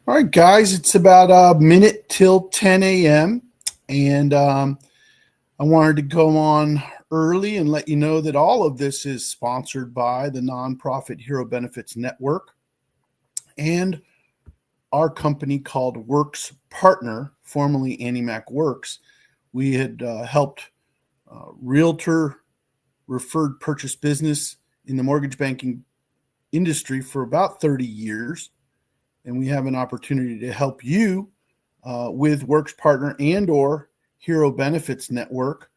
All right, guys, it's about a minute till 10 a.m. And I wanted to go on early and let you know that all of this is sponsored by the nonprofit Hero Benefits Network and our company called Works Partner, formerly AnnieMac Works. We had helped Realtor referred purchase business in the mortgage banking industry for about 30 years. And we have an opportunity to help you with Works Partner and or Hero Benefits Network.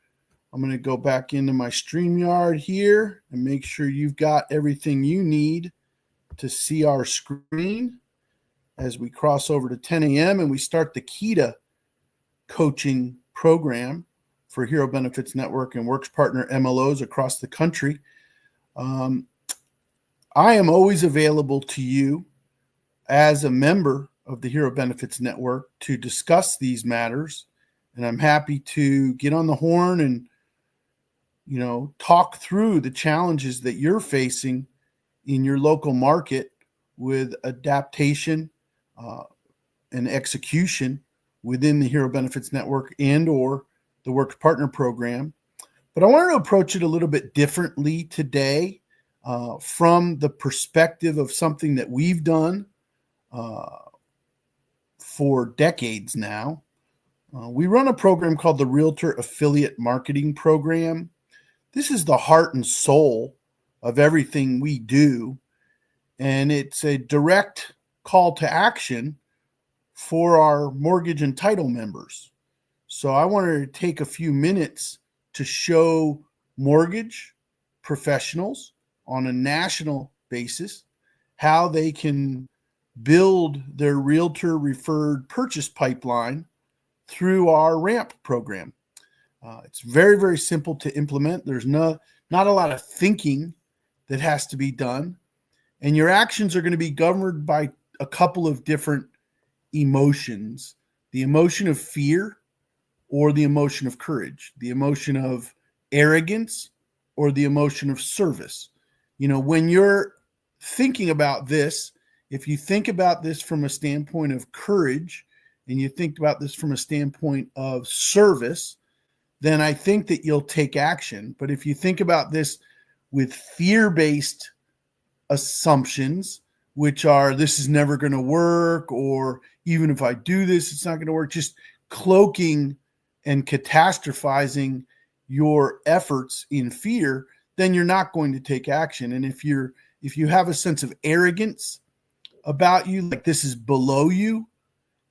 I'm going to go back into my StreamYard here and make sure you've got everything you need to see our screen as we cross over to 10 a.m. and we start the KETA coaching program for Hero Benefits Network and Works Partner MLOs across the country. I am always available to you as a member of the Hero Benefits Network to discuss these matters. And I'm happy to get on the horn and, talk through the challenges that you're facing in your local market with adaptation and execution within the Hero Benefits Network and or the Works Partner program. But I wanted to approach it a little bit differently today from the perspective of something that we've done for decades now. We run a program called the Realtor Affiliate Marketing Program. This is the heart and soul of everything we do, and it's a direct call to action for our mortgage and title members. So I wanted to take a few minutes to show mortgage professionals on a national basis how they can build their realtor referred purchase pipeline through our RAMP program. It's very, very simple to implement. There's not a lot of thinking that has to be done. And your actions are going to be governed by a couple of different emotions: the emotion of fear or the emotion of courage, the emotion of arrogance or the emotion of service. When you're thinking about this, if you think about this from a standpoint of courage and you think about this from a standpoint of service, then I think that you'll take action. But if you think about this with fear-based assumptions, which are this is never going to work, or even if I do this, it's not going to work, just cloaking and catastrophizing your efforts in fear, then you're not going to take action. And if you have a sense of arrogance about you, like this is below you,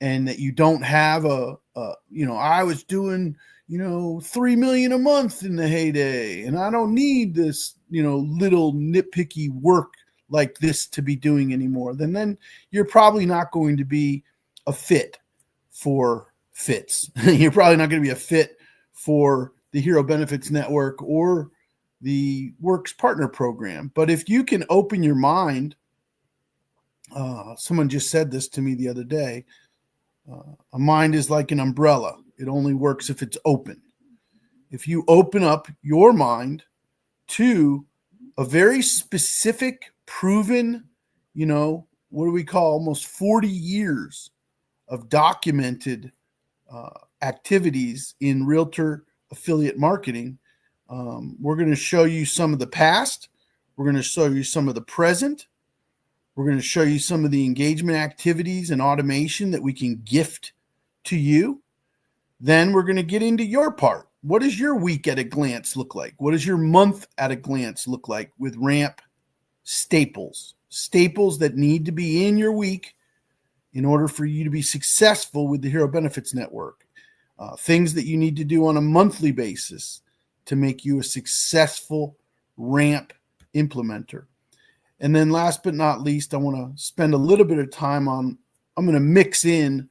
and that you don't have I was doing, $3 million a month in the heyday, and I don't need this, little nitpicky work like this to be doing anymore, then you're probably not going to be a fit for fits. You're probably not going to be a fit for the Hero Benefits Network or the Works Partner program. But if you can open your mind, someone just said this to me the other day, a mind is like an umbrella. It only works if it's open. If you open up your mind to a very specific, proven, what do we call almost 40 years of documented activities in realtor affiliate marketing, we're going to show you some of the past. We're going to show you some of the present. We're going to show you some of the engagement activities and automation that we can gift to you. Then we're going to get into your part. What does your week at a glance look like? What does your month at a glance look like with RAMP staples? Staples that need to be in your week in order for you to be successful with the Hero Benefits Network. Things that you need to do on a monthly basis to make you a successful RAMP implementer. And then last but not least, I want to spend a little bit of time I'm going to mix in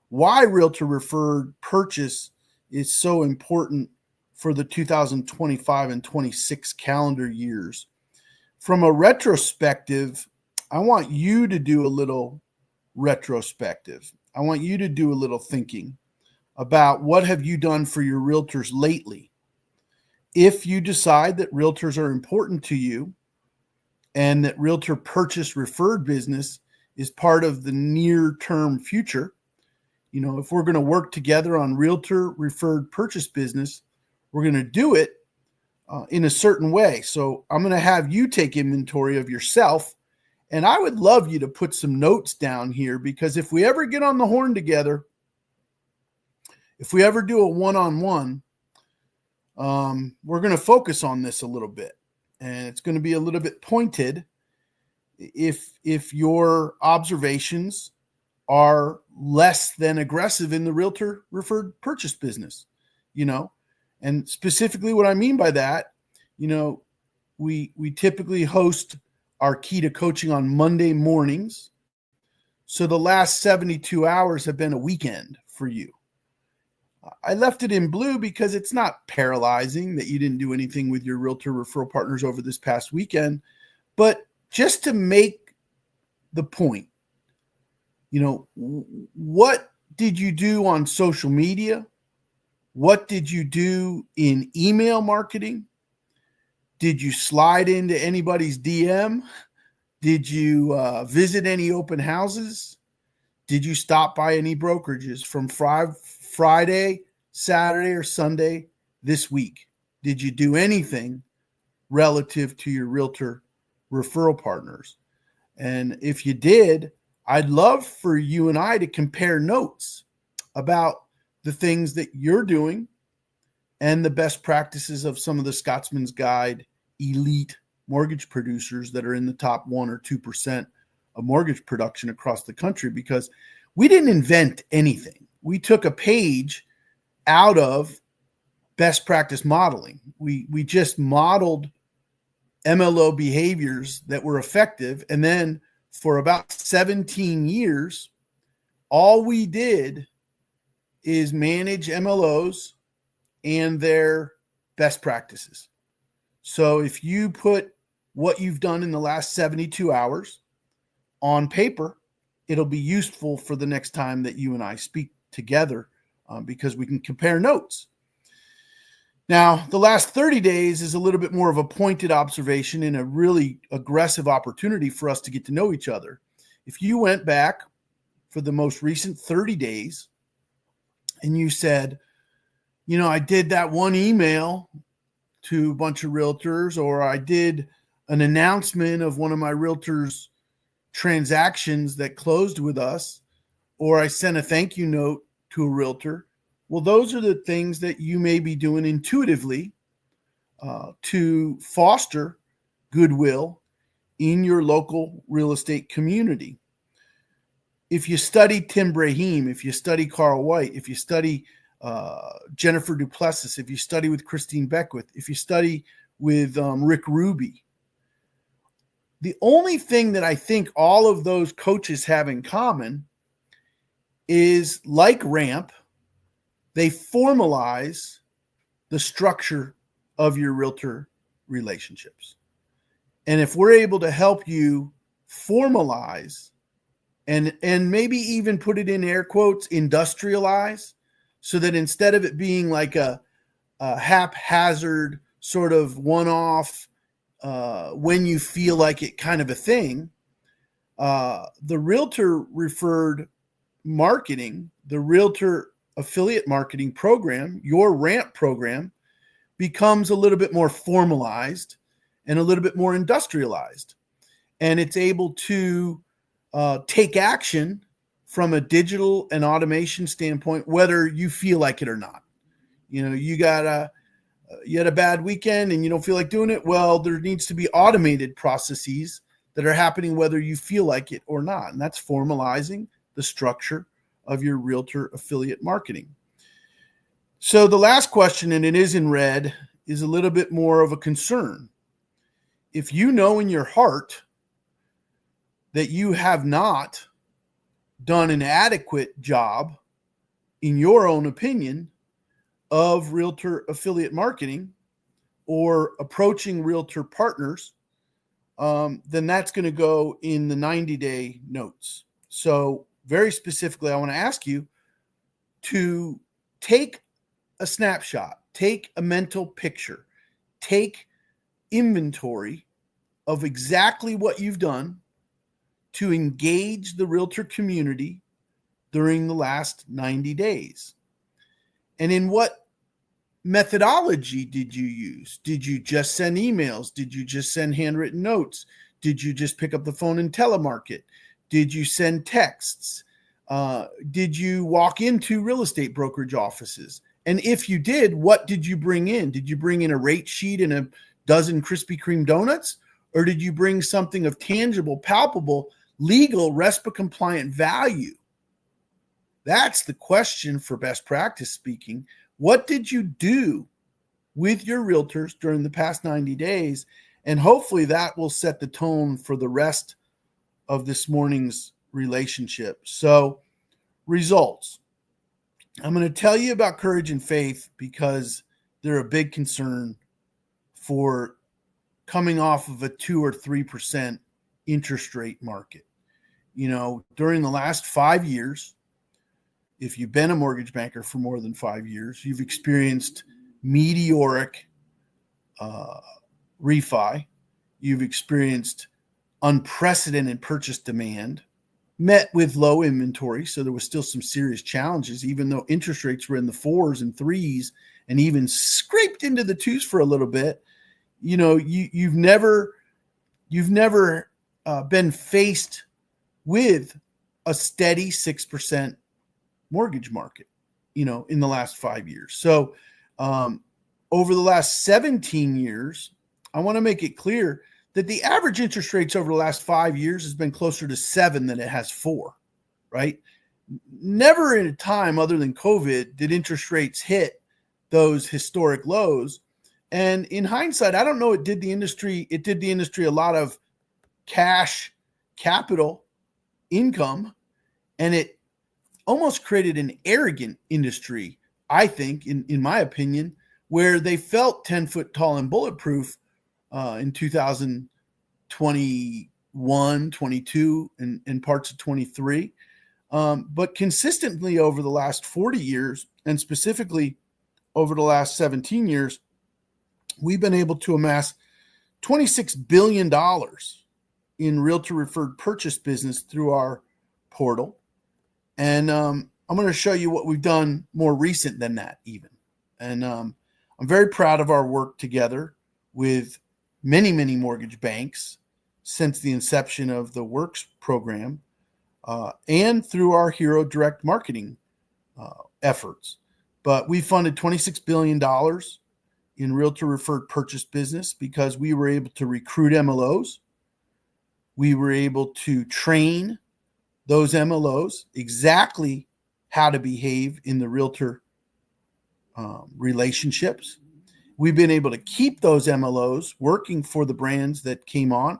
why realtor referred purchase is so important for the 2025 and 26 calendar years. From a retrospective, I want you to do a little retrospective. I want you to do a little thinking about what have you done for your realtors lately. If you decide that realtors are important to you and that realtor purchase referred business is part of the near-term future. You know, if we're going to work together on realtor referred purchase business, we're going to do it in a certain way. So I'm going to have you take inventory of yourself. And I would love you to put some notes down here, because if we ever get on the horn together, if we ever do a one-on-one, we're going to focus on this a little bit, and it's going to be a little bit pointed. If your observations are less than aggressive in the realtor referred purchase business, you know, and specifically what I mean by that, you know, we typically host our key to coaching on Monday mornings. So the last 72 hours have been a weekend for you. I left it in blue because it's not paralyzing that you didn't do anything with your realtor referral partners over this past weekend, but just to make the point, you know, what did you do on social media? What did you do in email marketing? Did you slide into anybody's DM? Did you visit any open houses? Did you stop by any brokerages from Friday, Saturday, or Sunday this week? Did you do anything relative to your realtor referral partners? And if you did, I'd love for you and I to compare notes about the things that you're doing and the best practices of some of the Scotsman's Guide elite mortgage producers that are in the top 1 or 2% of mortgage production across the country, because we didn't invent anything. We took a page out of best practice modeling. We just modeled MLO behaviors that were effective. And then for about 17 years, all we did is manage MLOs and their best practices. So if you put what you've done in the last 72 hours on paper, it'll be useful for the next time that you and I speak together, because we can compare notes. Now, the last 30 days is a little bit more of a pointed observation and a really aggressive opportunity for us to get to know each other. If you went back for the most recent 30 days and you said, you know, I did that one email to a bunch of realtors, or I did an announcement of one of my realtors' transactions that closed with us, or I sent a thank you note to a realtor. Well, those are the things that you may be doing intuitively to foster goodwill in your local real estate community. If you study Tim Brahim, if you study Carl White, if you study Jennifer Duplessis, if you study with Christine Beckwith, if you study with Rick Ruby, the only thing that I think all of those coaches have in common is, like RAMP, they formalize the structure of your realtor relationships. And if we're able to help you formalize and maybe even put it in air quotes, industrialize, so that instead of it being like a haphazard sort of one-off, when you feel like it kind of a thing, the realtor referred marketing, the realtor affiliate marketing program, your RAMP program, becomes a little bit more formalized and a little bit more industrialized. And it's able to take action from a digital and automation standpoint, whether you feel like it or not. You know, you had a bad weekend and you don't feel like doing it. Well, there needs to be automated processes that are happening whether you feel like it or not. And that's formalizing the structure of your realtor affiliate marketing. So the last question, and it is in red, is a little bit more of a concern. If you know in your heart that you have not done an adequate job, in your own opinion, of realtor affiliate marketing or approaching realtor partners, then that's going to go in the 90-day notes. So very specifically, I want to ask you to take a snapshot, take a mental picture, take inventory of exactly what you've done to engage the realtor community during the last 90 days? And in what methodology did you use? Did you just send emails? Did you just send handwritten notes? Did you just pick up the phone and telemarket? Did you send texts? Did you walk into real estate brokerage offices? And if you did, what did you bring in? Did you bring in a rate sheet and a dozen Krispy Kreme donuts? Or did you bring something of tangible, palpable, legal, RESPA compliant value? That's the question for best practice speaking. What did you do with your realtors during the past 90 days? And hopefully that will set the tone for the rest of this morning's relationship. So, results. I'm going to tell you about courage and faith because they're a big concern for coming off of a 2 or 3% interest rate market. You know, during the last 5 years, if you've been a mortgage banker for more than 5 years, you've experienced meteoric refi. You've experienced unprecedented purchase demand met with low inventory. So there was still some serious challenges, even though interest rates were in the 4s and 3s and even scraped into the 2s for a little bit. You know, you've never been faced with a steady 6% mortgage market, you know, in the last 5 years. So over the last 17 years, I want to make it clear that the average interest rates over the last 5 years has been closer to 7 than it has 4, right? Never in a time other than COVID did interest rates hit those historic lows. And in hindsight, I don't know, it did the industry a lot of cash capital income, and it almost created an arrogant industry, I think, in my opinion, where they felt 10 foot tall and bulletproof in 2021, 22, and parts of 23. But consistently over the last 40 years, and specifically over the last 17 years, we've been able to amass $26 billion in realtor referred purchase business through our portal. And I'm going to show you what we've done more recent than that even. And I'm very proud of our work together with many, many mortgage banks since the inception of the Works program and through our Hero Direct Marketing efforts. But we funded $26 billion in realtor referred purchase business because we were able to recruit MLOs. We were able to train those MLOs exactly how to behave in the realtor relationships. We've been able to keep those MLOs working for the brands that came on,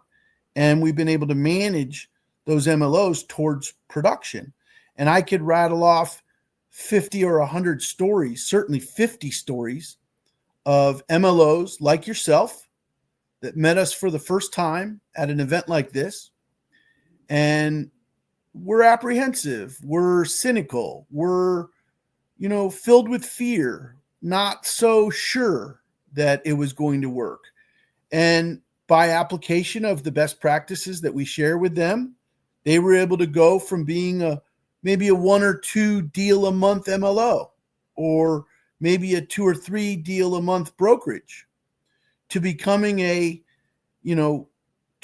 and we've been able to manage those MLOs towards production. And I could rattle off 50 or 100 stories, certainly 50 stories of MLOs like yourself that met us for the first time at an event like this. And we're apprehensive, we're cynical, we're, filled with fear, not so sure that it was going to work. And by application of the best practices that we share with them, they were able to go from being maybe a 1 or 2 deal a month MLO, or maybe a 2 or 3 deal a month brokerage, to becoming a, $2,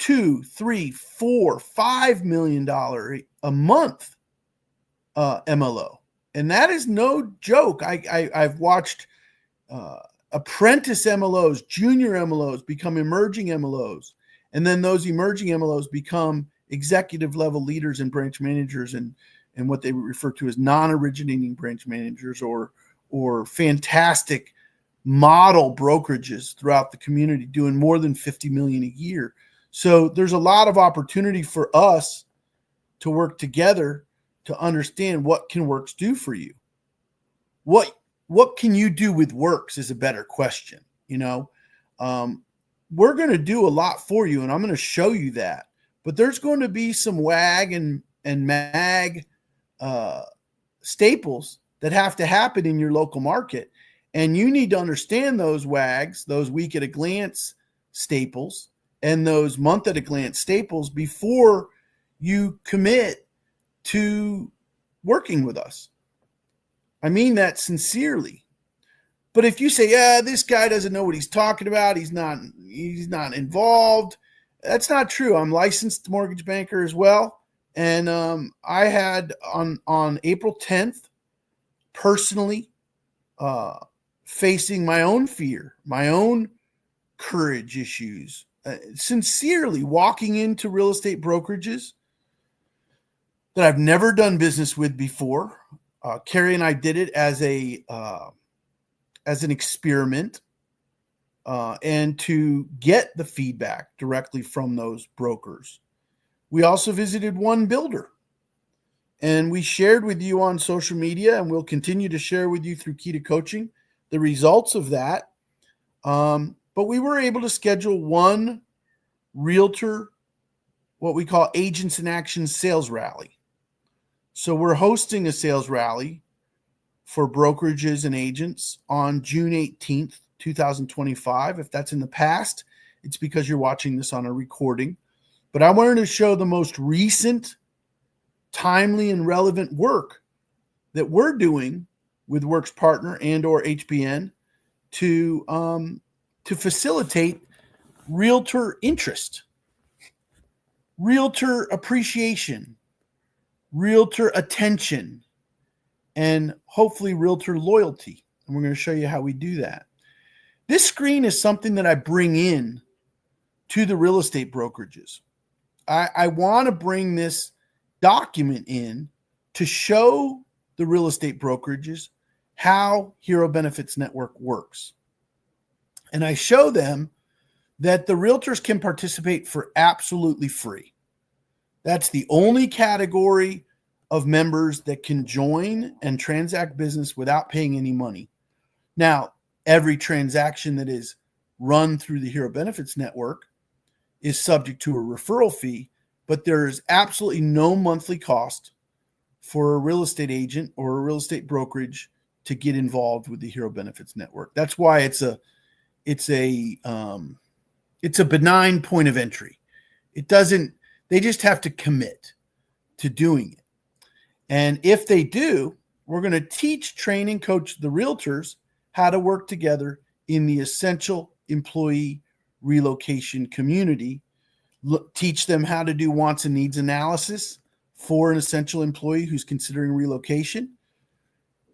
$3, $4, $5 million a month MLO. And that is no joke. I've watched apprentice MLOs, junior MLOs become emerging MLOs. And then those emerging MLOs become executive level leaders and branch managers and what they refer to as non-originating branch managers or fantastic model brokerages throughout the community doing more than $50 million a year. So there's a lot of opportunity for us to work together to understand what can Works do for you. What can you do with Works is a better question. We're going to do a lot for you, and I'm going to show you that. But there's going to be some WAG and MAG staples that have to happen in your local market. And you need to understand those WAGs, those week at a glance staples, and those month at a glance staples before you commit to working with us. I mean that sincerely. But if you say, yeah, this guy doesn't know what he's talking about, he's not involved, that's not true. I'm a licensed mortgage banker as well. And I had on April 10th, personally, facing my own fear, my own courage issues, sincerely walking into real estate brokerages that I've never done business with before. Carrie and I did it as an experiment, and to get the feedback directly from those brokers. We also visited one builder, and we shared with you on social media, and we'll continue to share with you through Key to Coaching the results of that. But we were able to schedule one Realtor, what we call Agents in Action sales rally. So we're hosting a sales rally for brokerages and agents on June 18th, 2025. If that's in the past, it's because you're watching this on a recording. But I wanted to show the most recent, timely, and relevant work that we're doing with Works Partner and or HBN to facilitate realtor interest, realtor appreciation, realtor attention, and hopefully realtor loyalty. And we're going to show you how we do that. This screen is something that I bring in to the real estate brokerages. I want to bring this document in to show the real estate brokerages how Hero Benefits Network works. And I show them that the realtors can participate for absolutely free. That's the only category of members that can join and transact business without paying any money. Now, every transaction that is run through the Hero Benefits Network is subject to a referral fee, but there is absolutely no monthly cost for a real estate agent or a real estate brokerage to get involved with the Hero Benefits Network. That's why it's a benign point of entry. They just have to commit to doing it. And if they do, we're going to teach, train, and coach the realtors how to work together in the essential employee relocation community. Teach them how to do wants and needs analysis for an essential employee who's considering relocation,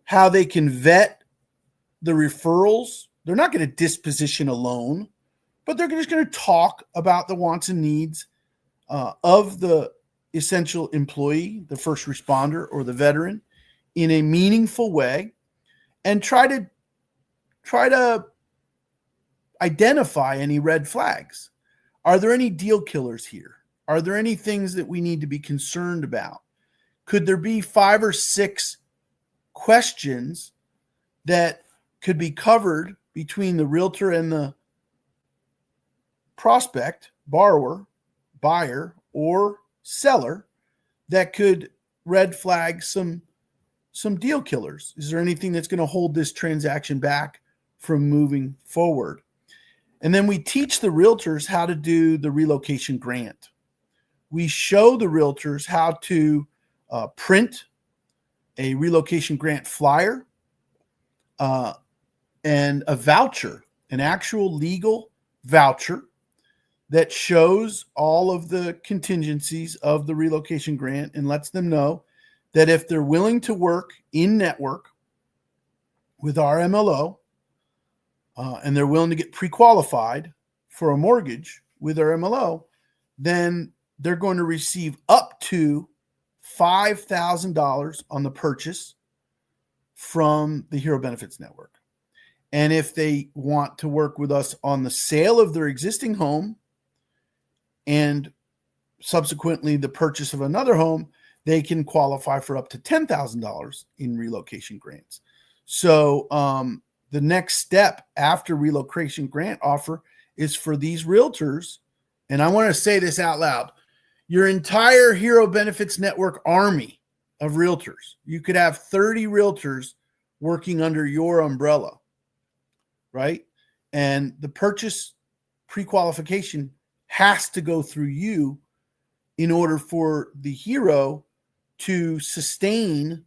how they can vet the referrals. They're not going to disposition a loan, but they're just going to talk about the wants and needs of the essential employee, the first responder or the veteran, in a meaningful way, and try to identify any red flags. Are there any deal killers here? Are there any things that we need to be concerned about? Could there be 5 or 6 questions that could be covered between the realtor and the prospect, borrower, buyer, or seller that could red flag some deal killers? Is there anything that's going to hold this transaction back from moving forward? And then we teach the realtors how to do the relocation grant. We show the realtors how to print a relocation grant flyer and a voucher, an actual legal voucher that shows all of the contingencies of the relocation grant and lets them know that if they're willing to work in network with our MLO, and they're willing to get pre-qualified for a mortgage with our MLO, then they're going to receive up to $5,000 on the purchase from the Hero Benefits Network. And if they want to work with us on the sale of their existing home and subsequently the purchase of another home, they can qualify for up to $10,000 in relocation grants. So the next step after relocation grant offer is for these realtors, and I want to say this out loud, your entire Hero Benefits Network army of realtors. You could have 30 realtors working under your umbrella, right? And the purchase pre-qualification has to go through you in order for the hero to sustain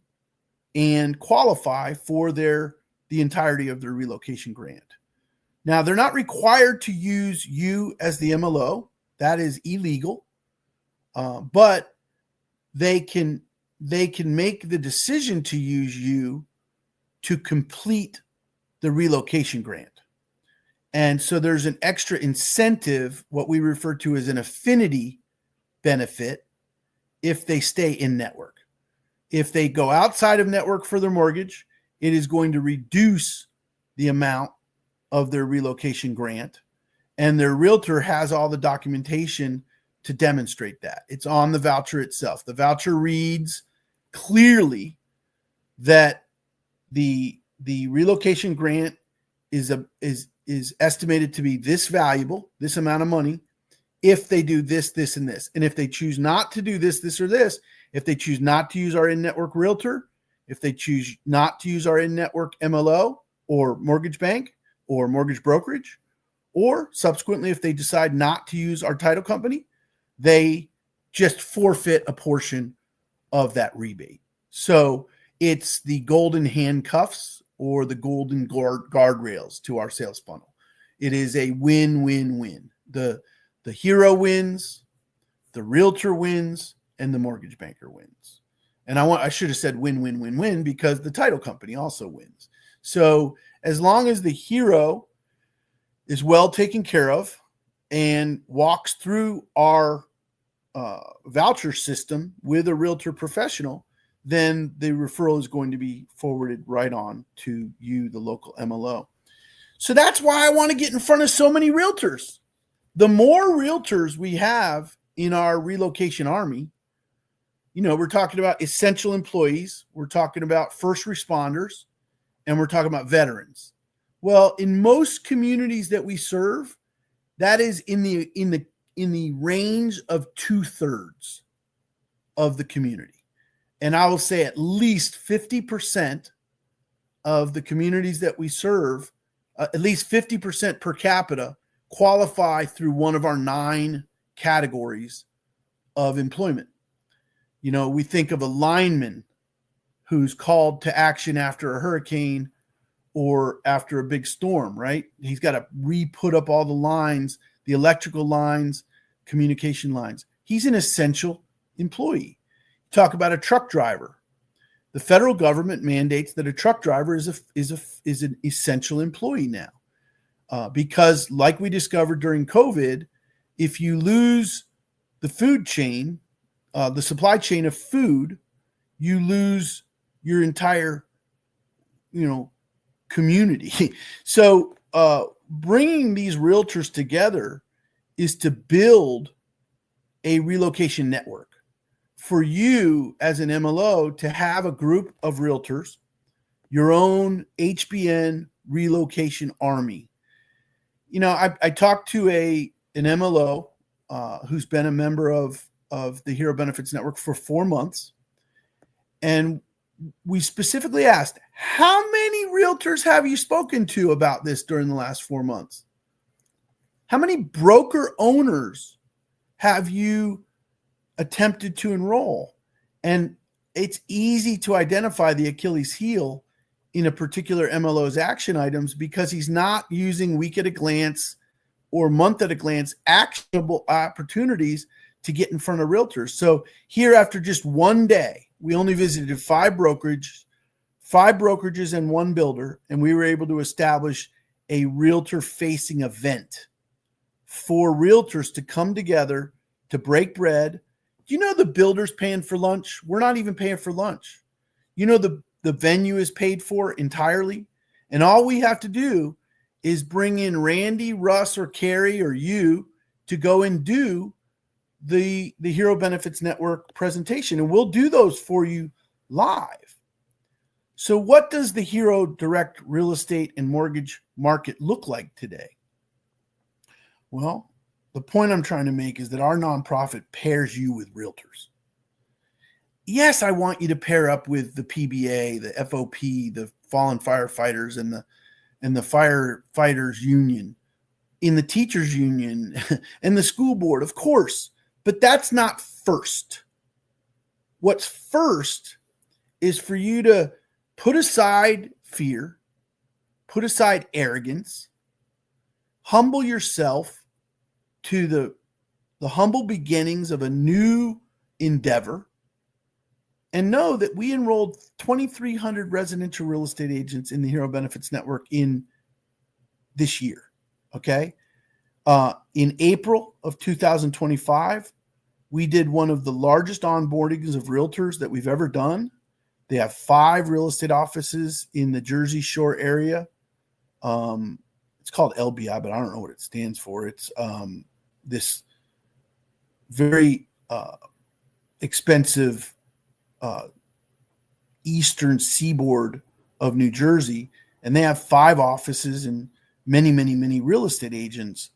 and qualify for the entirety of their relocation grant. Now, they're not required to use you as the MLO. That is illegal. But they can make the decision to use you to complete the relocation grant. And so there's an extra incentive, what we refer to as an affinity benefit, if they stay in network. If they go outside of network for their mortgage, it is going to reduce the amount of their relocation grant. And their realtor has all the documentation to demonstrate that. It's on the voucher itself. The voucher reads clearly that the relocation grant is estimated to be this valuable, this amount of money, if they do this, this, and this. And if they choose not to do this, this, or this, if they choose not to use our in-network realtor, if they choose not to use our in-network MLO or mortgage bank or mortgage brokerage, or subsequently, if they decide not to use our title company, they just forfeit a portion of that rebate. So it's the golden handcuffs or the golden guardrails to our sales funnel. It is a win-win-win. The hero wins, the realtor wins, and the mortgage banker wins. And I should have said win-win-win-win because the title company also wins. So as long as the hero is well taken care of and walks through our voucher system with a realtor professional, then the referral is going to be forwarded right on to you, the local MLO. So that's why I want to get in front of so many realtors. The more realtors we have in our relocation army, we're talking about essential employees, we're talking about first responders, and we're talking about veterans. Well, in most communities that we serve, that is in the range of 2/3 of the community. And I will say at least 50% of the communities that we serve, at least 50% per capita, qualify through one of our 9 categories of employment. We think of a lineman who's called to action after a hurricane or after a big storm, right? He's got to re-put up all the lines, the electrical lines, communication lines. He's an essential employee. Talk about a truck driver. The federal government mandates that a truck driver is an essential employee now. Because like we discovered during COVID, if you lose the food chain, the supply chain of food, you lose your entire, community. So bringing these realtors together is to build a relocation network for you as an MLO to have a group of realtors, your own HBN relocation army. I talked to an MLO who's been a member of the Hero Benefits Network for 4 months. And we specifically asked, how many realtors have you spoken to about this during the last 4 months? How many broker owners have you attempted to enroll? And it's easy to identify the Achilles heel in a particular MLO's action items because he's not using week at a glance or month at a glance actionable opportunities to get in front of realtors. So here, after just one day, we only visited 5 brokerages and 1 builder, and we were able to establish a realtor-facing event for realtors to come together to break bread. The builder's paying for lunch? We're not even paying for lunch. The venue is paid for entirely, and all we have to do is bring in Randy, Russ, or Carrie, or you to go and do the Hero Benefits Network presentation, and we'll do those for you live. So what does the Hero Direct real estate and mortgage market look like today? Well, the point I'm trying to make is that our nonprofit pairs you with realtors. Yes, I want you to pair up with the PBA, the FOP, the fallen firefighters, and the firefighters union, in the teachers union, and the school board, of course. But that's not first. What's first is for you to put aside fear, put aside arrogance, humble yourself to the humble beginnings of a new endeavor, and know that we enrolled 2,300 residential real estate agents in the Hero Benefits Network in this year, okay? In April of 2025, we did one of the largest onboardings of realtors that we've ever done. They have 5 real estate offices in the Jersey Shore area. It's called LBI, but I don't know what it stands for. It's this very expensive eastern seaboard of New Jersey, and they have 5 offices and many, many, many real estate agents.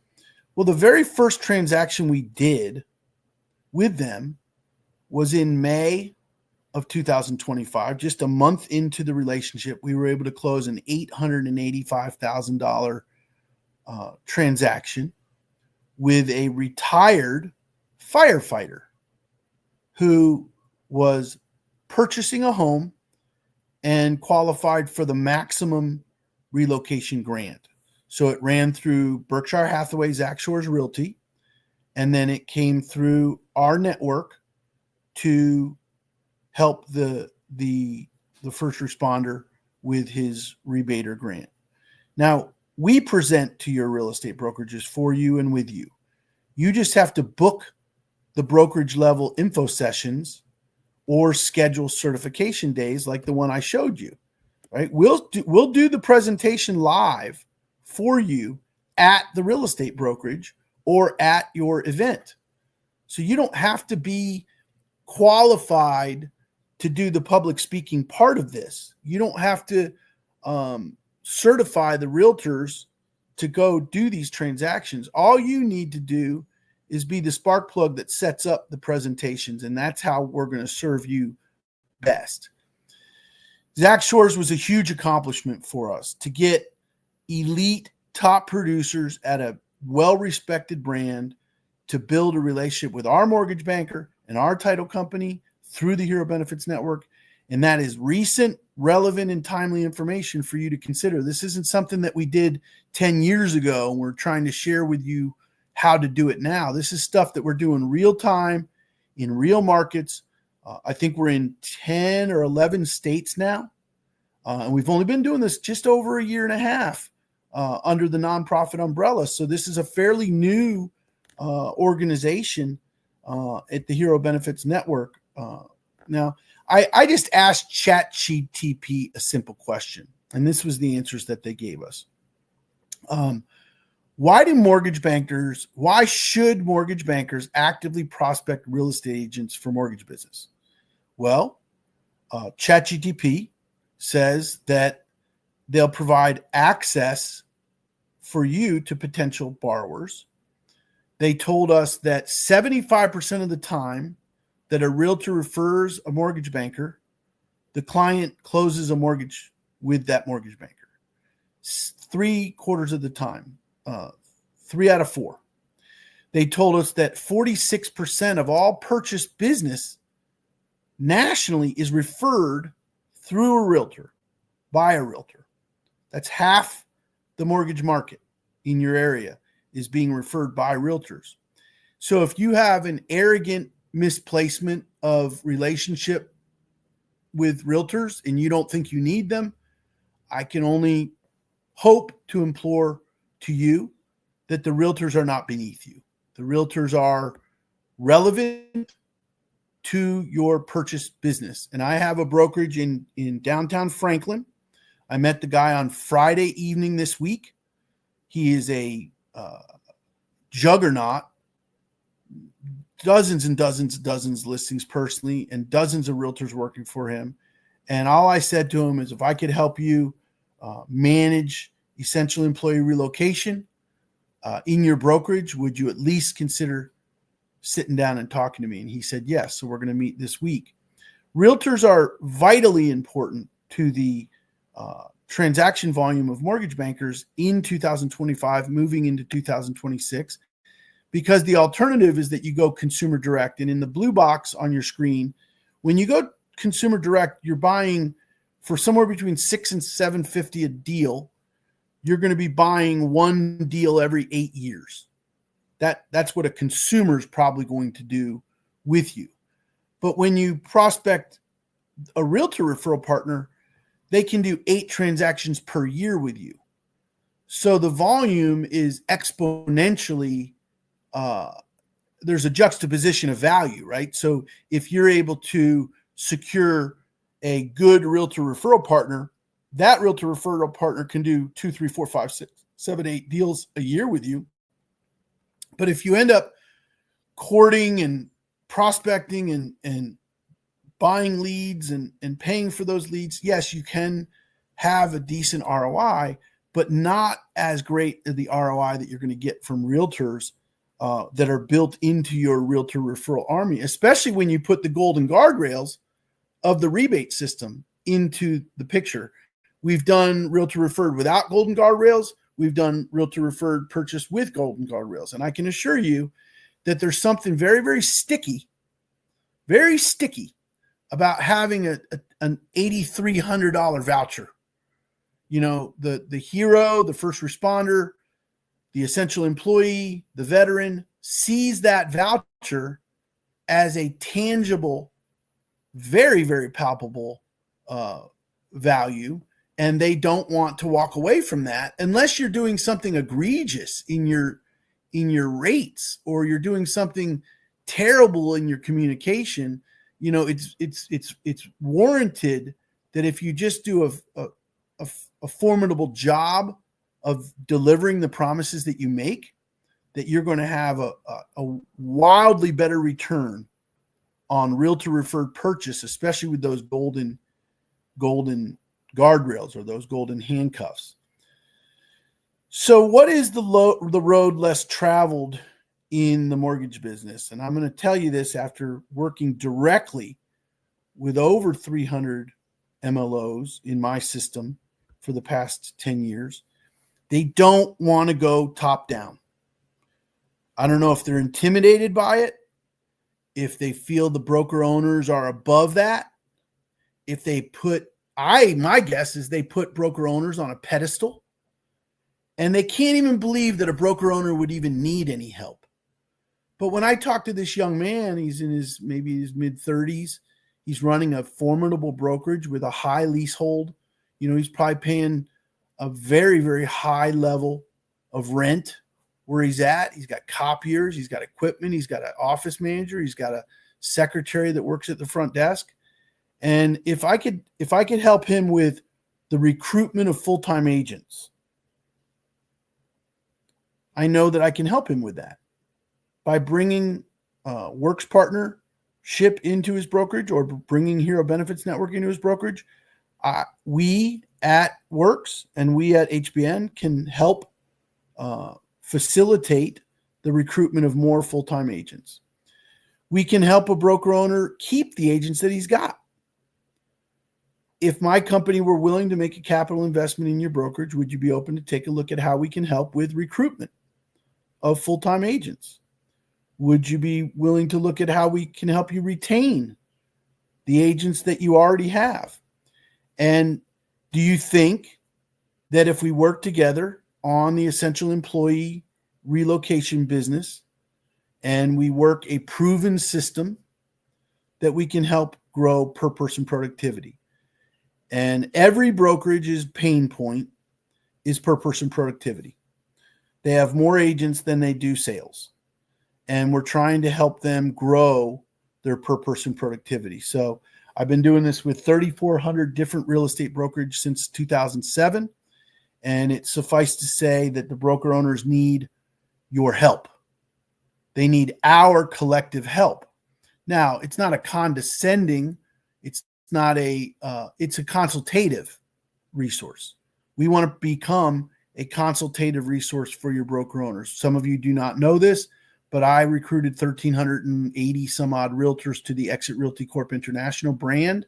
Well, the very first transaction we did with them was in May of 2025. Just a month into the relationship, we were able to close an $885,000 transaction with a retired firefighter who was purchasing a home and qualified for the maximum relocation grant. So it ran through Berkshire Hathaway Zach Shores Realty, and then it came through our network to help the first responder with his rebate or grant. Now, we present to your real estate brokerages for you and with you. You just have to book the brokerage level info sessions or schedule certification days like the one I showed you, right? We'll do the presentation live for you at the real estate brokerage or at your event. So you don't have to be qualified to do the public speaking part of this. You don't have to certify the realtors to go do these transactions. All you need to do is be the spark plug that sets up the presentations, and that's how we're going to serve you best. Zach Shores was a huge accomplishment for us to get elite top producers at a well-respected brand to build a relationship with our mortgage banker and our title company through the Hero Benefits Network. And that is recent, relevant, and timely information for you to consider. This isn't something that we did 10 years ago and we're trying to share with you how to do it now. This is stuff that we're doing real time in real markets. I think we're in 10 or 11 states now. And we've only been doing this just over a year and a half under the nonprofit umbrella. So this is a fairly new organization at the Hero Benefits Network. Now, I just asked ChatGPT a simple question, and this was the answers that they gave us. Why should mortgage bankers actively prospect real estate agents for mortgage business? Well, ChatGPT says that they'll provide access for you to potential borrowers. They told us that 75% of the time that a realtor refers a mortgage banker, the client closes a mortgage with that mortgage banker. 3/4 of the time, 3 out of 4. They told us that 46% of all purchased business nationally is referred through a realtor, by a realtor. That's half the mortgage market in your area is being referred by realtors. So if you have an arrogant misplacement of relationship with realtors and you don't think you need them, I can only hope to implore to you that the realtors are not beneath you. The realtors are relevant to your purchase business. And I have a brokerage in downtown Franklin. I met the guy on Friday evening this week. He is a juggernaut, dozens and dozens listings personally, and dozens of realtors working for him. And all I said to him is, if I could help you manage essential employee relocation in your brokerage, would you at least consider sitting down and talking to me? And he said, yes. So we're going to meet this week. Realtors are vitally important to the transaction volume of mortgage bankers in 2025, moving into 2026, because the alternative is that you go consumer direct. And in the blue box on your screen, when you go consumer direct, you're buying for somewhere between $6 and $7.50 a deal. You're going to be buying one deal every 8 years. That's what a consumer is probably going to do with you. But when you prospect a realtor referral partner, they can do 8 transactions per year with you. So the volume is exponentially, there's a juxtaposition of value, right? So if you're able to secure a good realtor referral partner, that realtor referral partner can do 2, 3, 4, 5, 6, 7, 8 deals a year with you. But if you end up courting and prospecting and buying leads and paying for those leads, yes, you can have a decent ROI, but not as great as the ROI that you're going to get from realtors that are built into your realtor referral army, especially when you put the golden guardrails of the rebate system into the picture. We've done realtor referred without golden guardrails. We've done realtor referred purchase with golden guardrails. And I can assure you that there's something very, very sticky about having an $8,300 voucher. You know, the hero, the first responder, the essential employee, the veteran sees that voucher as a tangible, very, very palpable value. And they don't want to walk away from that unless you're doing something egregious in your rates, or you're doing something terrible in your communication. You know, it's warranted that if you just do a formidable job of delivering the promises that you make, that you're going to have a wildly better return on realtor referred purchase, especially with those golden guardrails or those golden handcuffs. So what is the road less traveled in the mortgage business? And I'm going to tell you this after working directly with over 300 MLOs in my system for the past 10 years. They don't want to go top down. I don't know if they're intimidated by it, if they feel the broker owners are above that, if they put, my guess is they put broker owners on a pedestal, and they can't even believe that a broker owner would even need any help. But when I talk to this young man, he's in maybe his mid-30s. He's running a formidable brokerage with a high leasehold. You know, he's probably paying a very, very high level of rent where he's at. He's got copiers, he's got equipment, he's got an office manager, he's got a secretary that works at the front desk. And if I could help him with the recruitment of full-time agents, I know that I can help him with that by bringing Works partnership into his brokerage, or bringing Hero Benefits Network into his brokerage. We at Works and we at HBN can help facilitate the recruitment of more full-time agents. We can help a broker owner keep the agents that he's got. If my company were willing to make a capital investment in your brokerage, would you be open to take a look at how we can help with recruitment of full-time agents? Would you be willing to look at how we can help you retain the agents that you already have? And do you think that if we work together on the essential employee relocation business and we work a proven system, that we can help grow per person productivity? And every brokerage's pain point is per person productivity. They have more agents than they do sales. And we're trying to help them grow their per person productivity. So I've been doing this with 3,400 different real estate brokerage since 2007. And it's suffice to say that the broker owners need your help. They need our collective help. Now, it's not a condescending, it's a consultative resource. We want to become a consultative resource for your broker owners. Some of you do not know this, but I recruited 1,380 some odd realtors to the Exit Realty Corp International brand.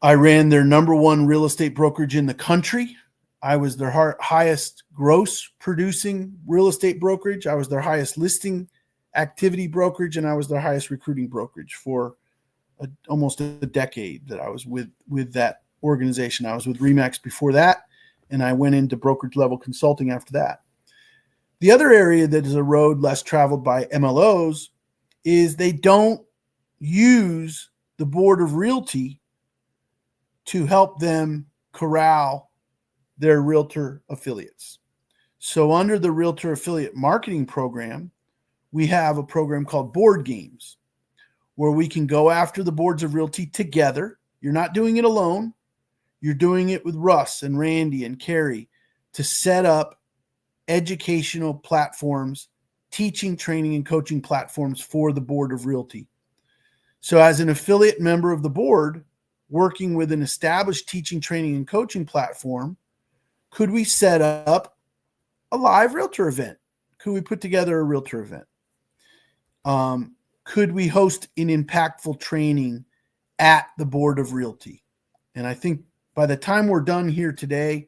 I ran their number one real estate brokerage in the country. I was their highest gross producing real estate brokerage. I was their highest listing activity brokerage, and I was their highest recruiting brokerage for almost a decade that I was with that organization. I was with Remax before that, and I went into brokerage level consulting after that. The other area that is a road less traveled by MLOs is they don't use the board of realty to help them corral their realtor affiliates. So under the Realtor Affiliate Marketing Program, we have a program called Board Games, where we can go after the boards of realty together. You're not doing it alone. You're doing it with Russ and Randy and Carrie to set up educational platforms, teaching, training, and coaching platforms for the board of realty. So as an affiliate member of the board, working with an established teaching, training, and coaching platform, could we set up a live realtor event? Could we put together a realtor event? Could we host an impactful training at the board of realty? And I think by the time we're done here today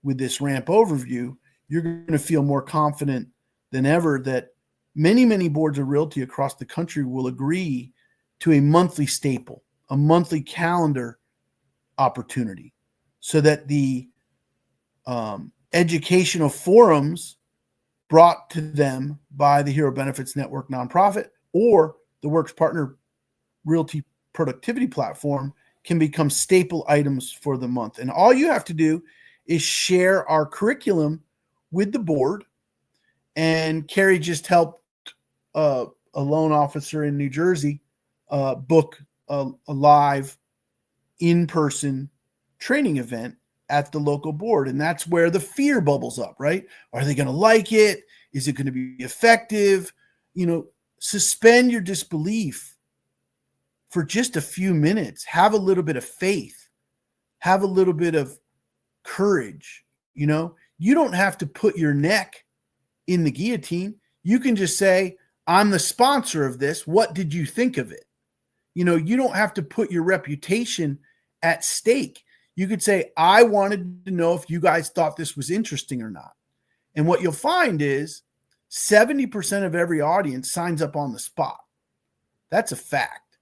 with this ramp overview, you're going to feel more confident than ever that many, many boards of realty across the country will agree to a monthly staple, a monthly calendar opportunity, so that the educational forums brought to them by the Hero Benefits Network nonprofit or the Works Partner Realty Productivity Platform can become staple items for the month. And all you have to do is share our curriculum with the board. And Carrie just helped a loan officer in New Jersey book a live in-person training event at the local board. And that's where the fear bubbles up, right? Are they going to like it? Is it going to be effective? Suspend your disbelief for just a few minutes. Have a little bit of faith. Have a little bit of courage. You don't have to put your neck in the guillotine. You can just say, I'm the sponsor of this. What did you think of it? You don't have to put your reputation at stake. You could say, I wanted to know if you guys thought this was interesting or not. And what you'll find is 70% of every audience signs up on the spot. That's a fact.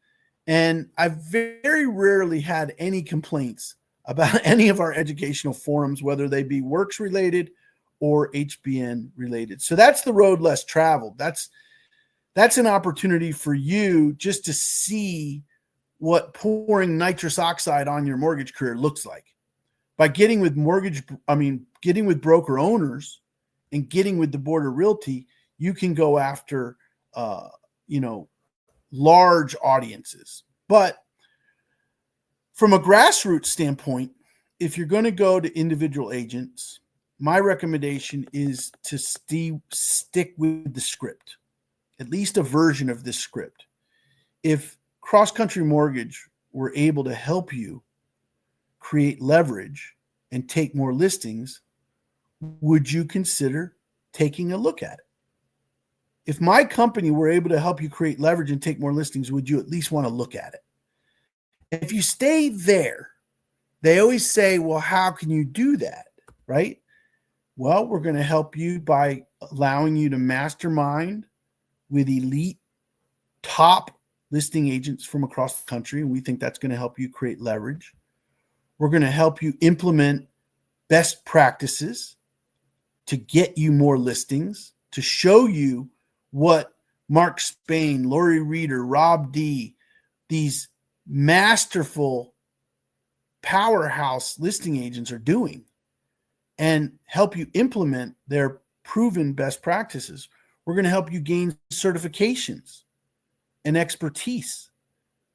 And I've very rarely had any complaints about any of our educational forums, whether they be works related or HBN related. So that's the road less traveled. That's an opportunity for you just to see what pouring nitrous oxide on your mortgage career looks like. By getting with broker owners and getting with the board of realty, you can go after, large audiences. But from a grassroots standpoint, if you're going to go to individual agents, my recommendation is to stick with the script, at least a version of this script. If Cross Country Mortgage were able to help you create leverage and take more listings, would you consider taking a look at it? If my company were able to help you create leverage and take more listings, would you at least want to look at it? If you stay there, they always say, well, how can you do that, right? Well, we're going to help you by allowing you to mastermind with elite top listing agents from across the country, and we think that's going to help you create leverage. We're going to help you implement best practices to get you more listings, to show you what Mark Spain, Lori Reeder, Rob D, these masterful powerhouse listing agents are doing, and help you implement their proven best practices. We're going to help you gain certifications and expertise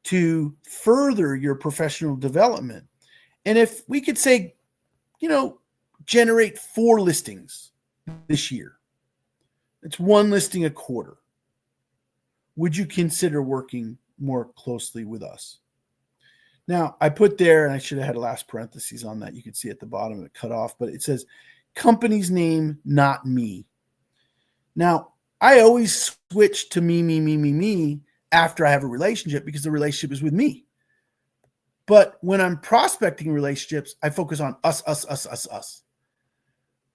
to further your professional development. And if we could say, generate 4 listings this year, it's 1 listing a quarter, would you consider working more closely with us? Now, I put there, and I should have had a last parentheses on that. You can see at the bottom of it cut off, but it says company's name, not me. Now, I always switch to me after I have a relationship, because the relationship is with me. But when I'm prospecting relationships, I focus on us.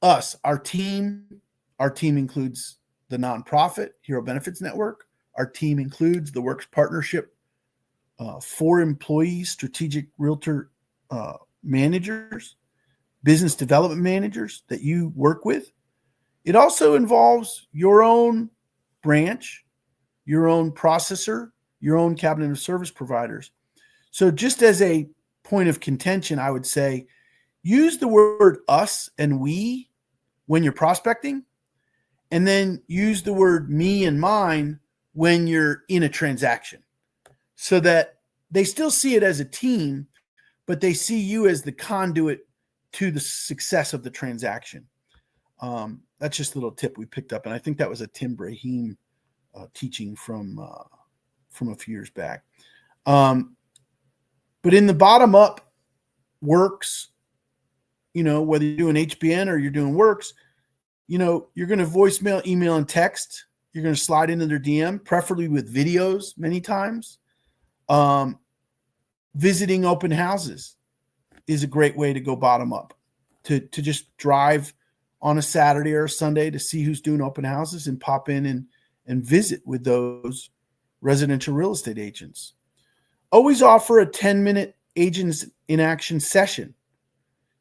us, our team includes the nonprofit Hero Benefits Network. Our team includes the Works Partnership for employees, strategic realtor managers, business development managers that you work with. It also involves your own branch, your own processor, your own cabinet of service providers. So just as a point of contention, I would say use the word us and we when you're prospecting, and then use the word me and mine when you're in a transaction, so that they still see it as a team, but they see you as the conduit to the success of the transaction. That's just a little tip we picked up, and I think that was a Tim Brahim teaching from a few years back. But in the bottom up works, whether you're doing HBN or you're doing works, you're going to voicemail, email, and text. You're going to slide into their DM, preferably with videos many times. Visiting open houses is a great way to go bottom up, to just drive on a Saturday or a Sunday to see who's doing open houses and pop in and visit with those residential real estate agents. Always offer a 10-minute agents in action session.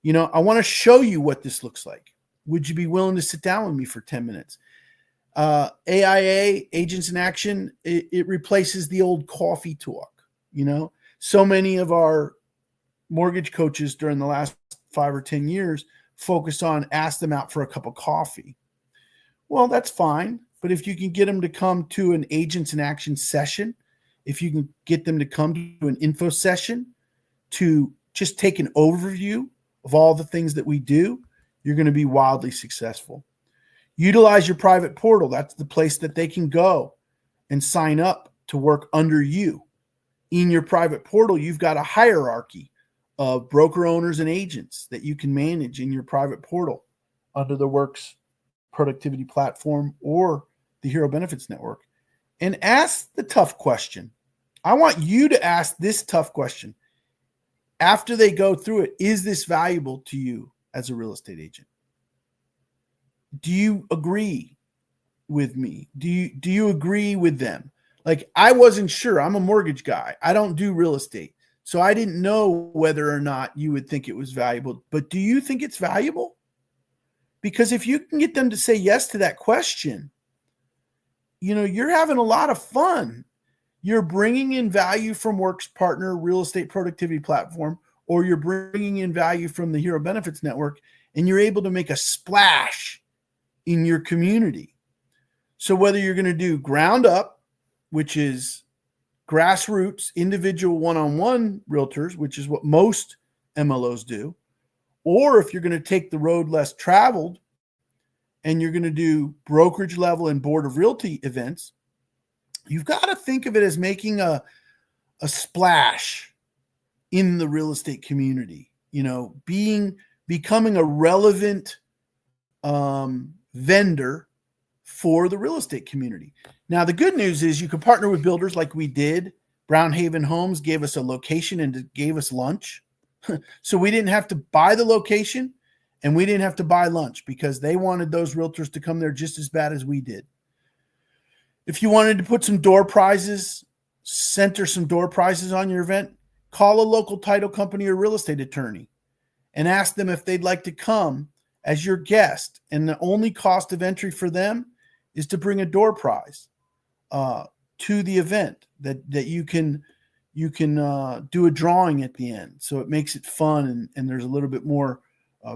I want to show you what this looks like. Would you be willing to sit down with me for 10 minutes? AIA, Agents in Action, it replaces the old coffee talk. So many of our mortgage coaches during the last 5 or 10 years focus on ask them out for a cup of coffee. Well, that's fine. But if you can get them to come to an Agents in Action session, if you can get them to come to an info session to just take an overview of all the things that we do, you're going to be wildly successful. Utilize your private portal. That's the place that they can go and sign up to work under you. In your private portal, you've got a hierarchy of broker owners and agents that you can manage in your private portal under the Works Productivity Platform or the Hero Benefits Network. And ask the tough question. I want you to ask this tough question. After they go through it, is this valuable to you as a real estate agent? Do you agree with me? Do you agree with them? Like, I wasn't sure. I'm a mortgage guy. I don't do real estate. So I didn't know whether or not you would think it was valuable. But do you think it's valuable? Because if you can get them to say yes to that question, you're having a lot of fun. You're bringing in value from Works Partner Real Estate Productivity Platform, or you're bringing in value from the Hero Benefits Network, and you're able to make a splash in your community. So whether you're going to do ground up, which is grassroots, individual one-on-one realtors, which is what most MLOs do, or if you're going to take the road less traveled and you're going to do brokerage level and board of realty events, you've got to think of it as making a splash in the real estate community, becoming a relevant vendor for the real estate community. Now, the good news is you can partner with builders like we did. Brownhaven Homes gave us a location and gave us lunch. So we didn't have to buy the location and we didn't have to buy lunch because they wanted those realtors to come there just as bad as we did. If you wanted to put some door prizes, center some door prizes on your event, call a local title company or real estate attorney and ask them if they'd like to come as your guest. And the only cost of entry for them is to bring a door prize to the event that you can do a drawing at the end. So it makes it fun and there's a little bit more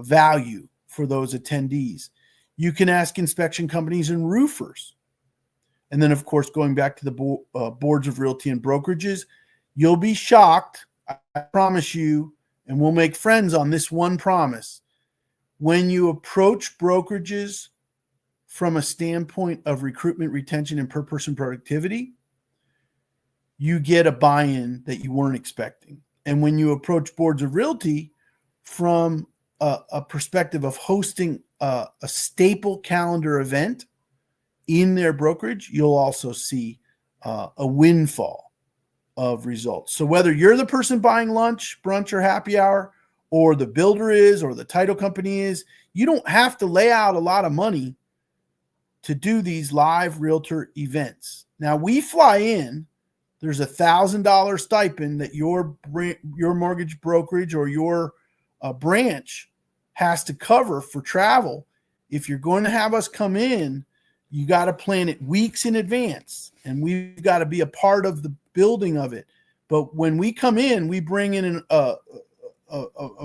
value for those attendees. You can ask inspection companies and roofers. And then, of course, going back to the boards of realty and brokerages, you'll be shocked. I promise you, and we'll make friends on this one promise. When you approach brokerages from a standpoint of recruitment, retention, and per person productivity, you get a buy-in that you weren't expecting. And when you approach boards of realty from a perspective of hosting a staple calendar event in their brokerage, you'll also see a windfall of results. So whether you're the person buying lunch, brunch, or happy hour, or the builder is, or the title company is. You don't have to lay out a lot of money to do these live realtor events. Now, we fly in. There's $1,000 stipend that your mortgage brokerage or your branch has to cover for travel. If you're going to have us come in, you got to plan it weeks in advance, and we've got to be a part of the building of it. But when we come in, we bring in a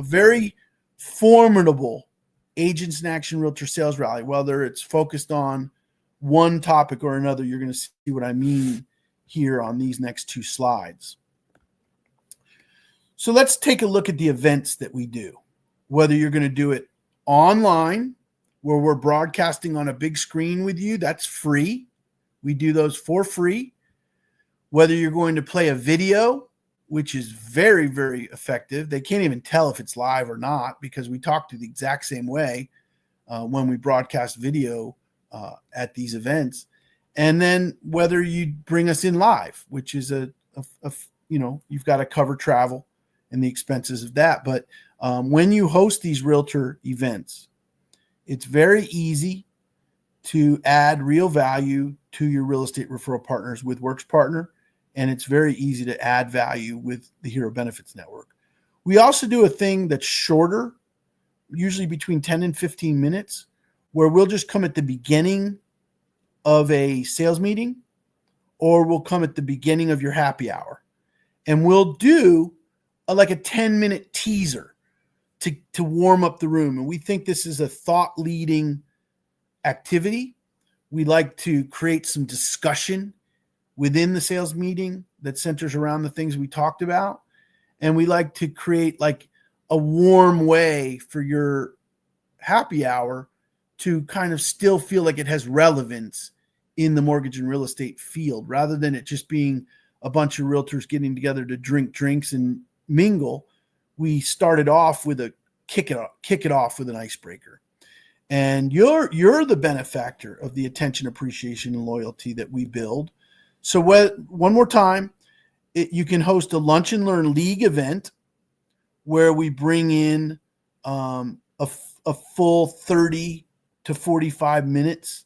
very formidable Agents in Action Realtor Sales Rally, whether it's focused on one topic or another. You're going to see what I mean here on these next two slides. So let's take a look at the events that we do. Whether you're going to do it online, where we're broadcasting on a big screen with you, that's free. We do those for free. Whether you're going to play a video, which is very, very effective. They can't even tell if it's live or not because we talk to the exact same way when we broadcast video at these events. And then whether you bring us in live, which is you've got to cover travel and the expenses of that. But when you host these realtor events, it's very easy to add real value to your real estate referral partners with Works Partner. And it's very easy to add value with the Hero Benefits Network. We also do a thing that's shorter, usually between 10 and 15 minutes, where we'll just come at the beginning of a sales meeting, or we'll come at the beginning of your happy hour. And we'll do like a 10-minute teaser to warm up the room. And we think this is a thought-leading activity. We like to create some discussion within the sales meeting that centers around the things we talked about. And we like to create like a warm way for your happy hour to kind of still feel like it has relevance in the mortgage and real estate field, rather than it just being a bunch of realtors getting together to drink drinks and mingle. We started off with a kick it off with an icebreaker. And you're the benefactor of the attention, appreciation, and loyalty that we build. So one more time, you can host a Lunch and Learn League event where we bring in a full 30 to 45 minutes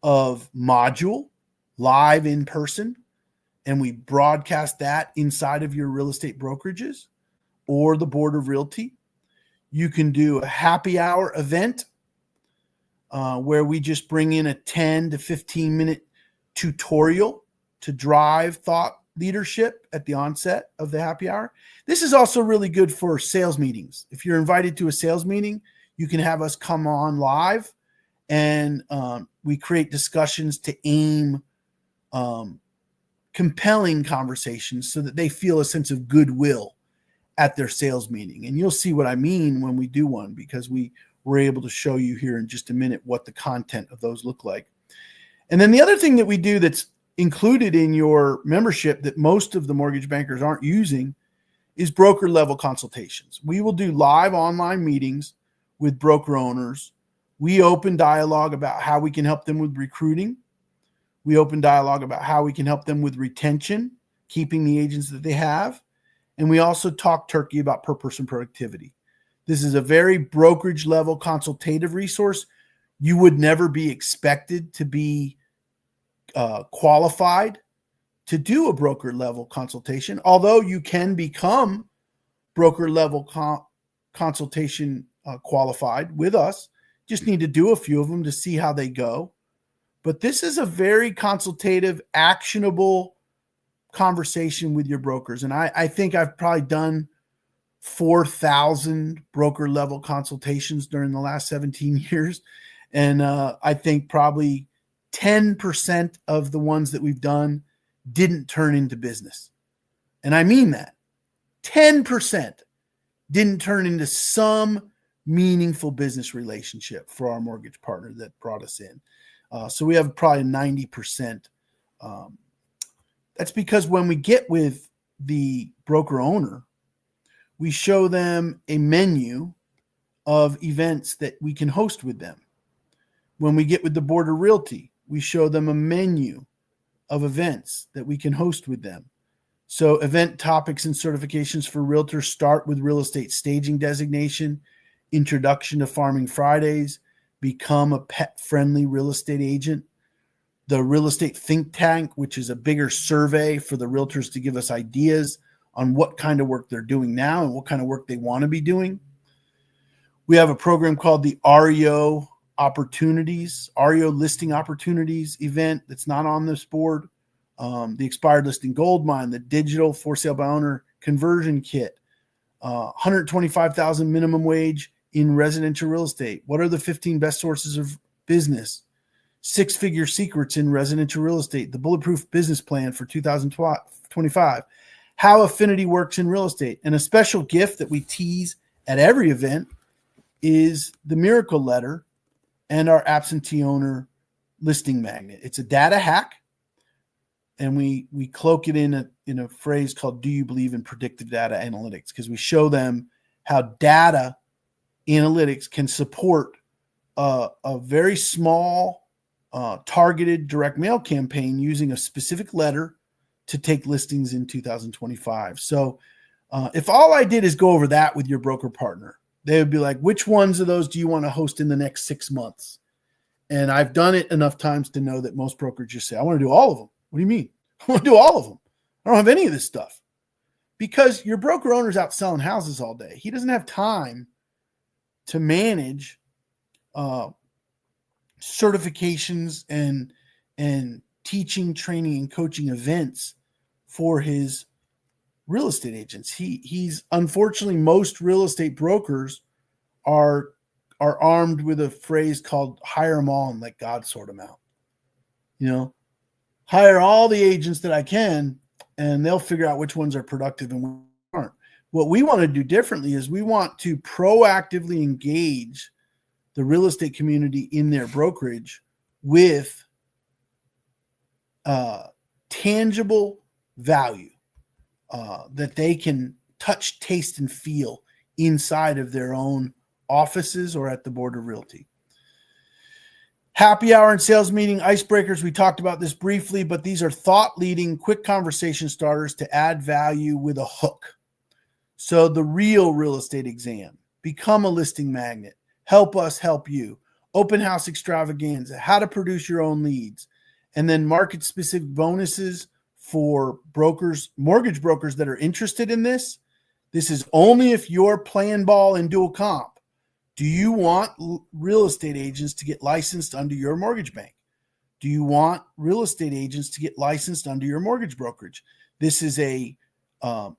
of module live in person, and we broadcast that inside of your real estate brokerages or the Board of Realty. You can do a happy hour event where we just bring in a 10 to 15 minute tutorial to drive thought leadership at the onset of the happy hour. This is also really good for sales meetings. If you're invited to a sales meeting, you can have us come on live, and we create discussions to aim compelling conversations so that they feel a sense of goodwill at their sales meeting. And you'll see what I mean when we do one, because we're able to show you here in just a minute what the content of those look like. And then the other thing that we do that's included in your membership that most of the mortgage bankers aren't using is broker level consultations. We will do live online meetings with broker owners. We open dialogue about how we can help them with recruiting. We open dialogue about how we can help them with retention, keeping the agents that they have. And we also talk turkey about per person productivity. This is a very brokerage level consultative resource. You would never be expected to be qualified to do a broker level consultation, although you can become broker level consultation qualified with us. Just need to do a few of them to see how they go. But this is a very consultative, actionable conversation with your brokers. And I think I've probably done 4,000 broker level consultations during the last 17 years. And I think probably 10% of the ones that we've done didn't turn into business. And I mean that. 10% didn't turn into some meaningful business relationship for our mortgage partner that brought us in. So we have probably 90%. That's because when we get with the broker owner, we show them a menu of events that we can host with them. When we get with the Board of Realty, we show them a menu of events that we can host with them. So event topics and certifications for realtors start with real estate staging designation, introduction to Farming Fridays, become a pet-friendly real estate agent, the real estate think tank, which is a bigger survey for the realtors to give us ideas on what kind of work they're doing now and what kind of work they want to be doing. We have a program called the REO listing opportunities event that's not on this board. The expired listing gold mine, the digital for sale by owner conversion kit, 125,000 minimum wage in residential real estate. What are the 15 best sources of business? 6-figure secrets in residential real estate, the bulletproof business plan for 2025, how affinity works in real estate. And a special gift that we tease at every event is the miracle letter and our absentee owner listing magnet. It's a data hack, and we cloak it in a phrase called, do you believe in predictive data analytics? Because we show them how data analytics can support a very small targeted direct mail campaign using a specific letter to take listings in 2025. So if all I did is go over that with your broker partner, they would be like, which ones of those do you want to host in the next 6 months? And I've done it enough times to know that most brokers just say, I want to do all of them. What do you mean? I want to do all of them. I don't have any of this stuff. Because your broker owner's out selling houses all day. He doesn't have time to manage certifications and teaching, training, and coaching events for his real estate agents. He's unfortunately, most real estate brokers are armed with a phrase called hire them all and let God sort them out. Hire all the agents that I can, and they'll figure out which ones are productive and which aren't. What we want to do differently is we want to proactively engage the real estate community in their brokerage with tangible value that they can touch, taste, and feel inside of their own offices or at the Board of Realty. Happy hour and sales meeting icebreakers. We talked about this briefly, but these are thought-leading, quick conversation starters to add value with a hook. So the real estate exam, become a listing magnet, help us help you, open house extravaganza, how to produce your own leads, and then market-specific bonuses for brokers, mortgage brokers that are interested in this. This is only if you're playing ball in dual comp. Do you want real estate agents to get licensed under your mortgage bank? Do you want real estate agents to get licensed under your mortgage brokerage? This is a